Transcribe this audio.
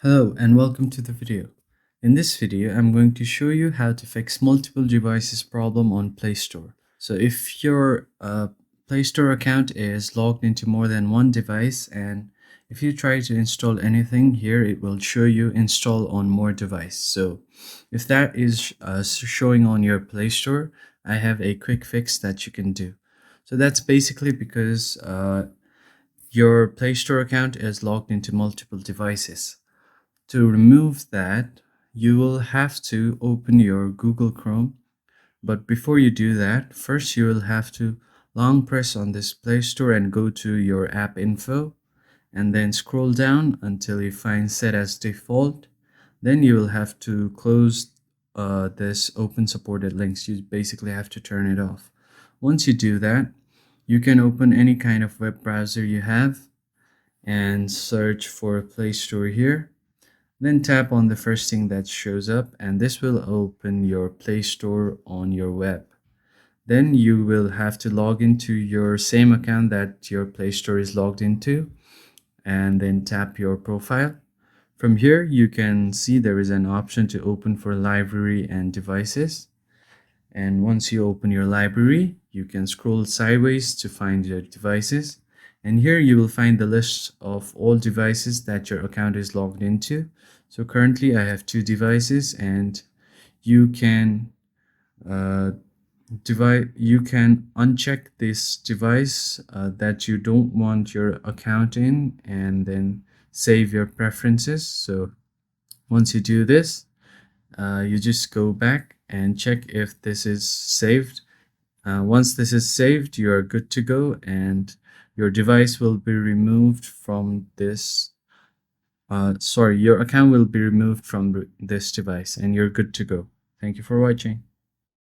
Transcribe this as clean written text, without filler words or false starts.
Hello and welcome to the video. In this video, I'm going to show you how to fix multiple devices problem on Play Store. So if your Play Store account is logged into more than one device, and if you try to install anything here, it will show you install on more device. So if that is showing on your Play Store, I have a quick fix that you can do. So that's basically because your Play Store account is logged into multiple devices. To remove that, you will have to open your Google Chrome. But before you do that, first you will have to long press on this Play Store and go to your app info, and then scroll down until you find set as default. Then you will have to close this open supported links. You basically have to turn it off. Once you do that, you can open any kind of web browser you have and search for Play Store here. Then tap on the first thing that shows up, and this will open your Play Store on your web. Then you will have to log into your same account that your Play Store is logged into, and then tap your profile. From here, you can see there is an option to open for library and devices. And once you open your library, you can scroll sideways to find your devices. And here you will find the list of all devices that your account is logged into. So currently I have 2 devices, and you can uncheck this device that you don't want your account in, and then save your preferences. So once you do this, you just go back and check if this is saved. Once this is saved, you are good to go, and your device will be removed from this. Your account will be removed from this device, and you're good to go. Thank you for watching.